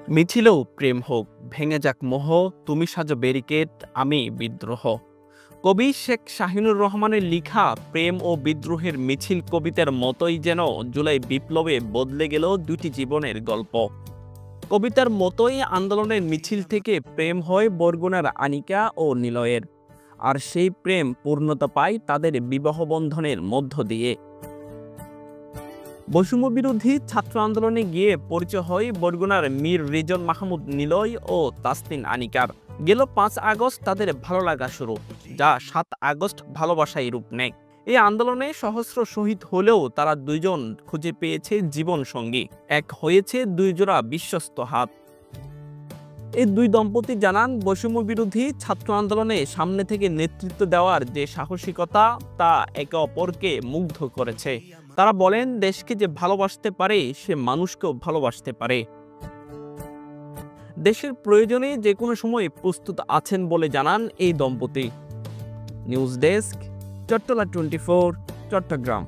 মিছিলেও প্রেম হোক, ভেঙে যাক মোহ, তুমি সাজো ব্যারিকেড, আমি বিদ্রোহ। কবি শেখ শাহিনুর রহমানের লিখা প্রেম ও বিদ্রোহের মিছিল কবিতার মতোই যেন জুলাই বিপ্লবে বদলে গেল দুটি জীবনের গল্প। কবিতার মতোই আন্দোলনের মিছিল থেকে প্রেম হয় বরগুনার আনিকা ও নিলয়ের, আর সেই প্রেম পূর্ণতা পায় তাদের বিবাহ বন্ধনের মধ্য দিয়ে। বৈষম্য বিরোধী ছাত্র আন্দোলনে গিয়ে পরিচয় হয় বরগুনার মীর রিজন মাহমুদ নিলয় ও তাসনিন আনিকার। গেল ৫ আগস্ট তাদের ভালো লাগা শুরু, যা ৭ আগস্ট ভালোবাসায় রূপ নেয়। এই আন্দোলনে সহস্র শহীদ হলেও তারা দুইজন খুঁজে পেয়েছে জীবন সঙ্গী, এক হয়েছে দুই জোড়া বিশ্বস্ত হাত। এই দুই দম্পতি জানান, বৈষম্য বিরোধী ছাত্র আন্দোলনে সামনে থেকে নেতৃত্ব দেওয়ার যে সাহসিকতা, তা একে অপরকে মুগ্ধ করেছে। তারা বলেন, দেশকে যে ভালোবাসতে পারে সে মানুষকেও ভালোবাসতে পারে। দেশের প্রয়োজনে যে কোনো সময় প্রস্তুত আছেন বলে জানান এই দম্পতি। News desk, Chattala 24, Chittagong.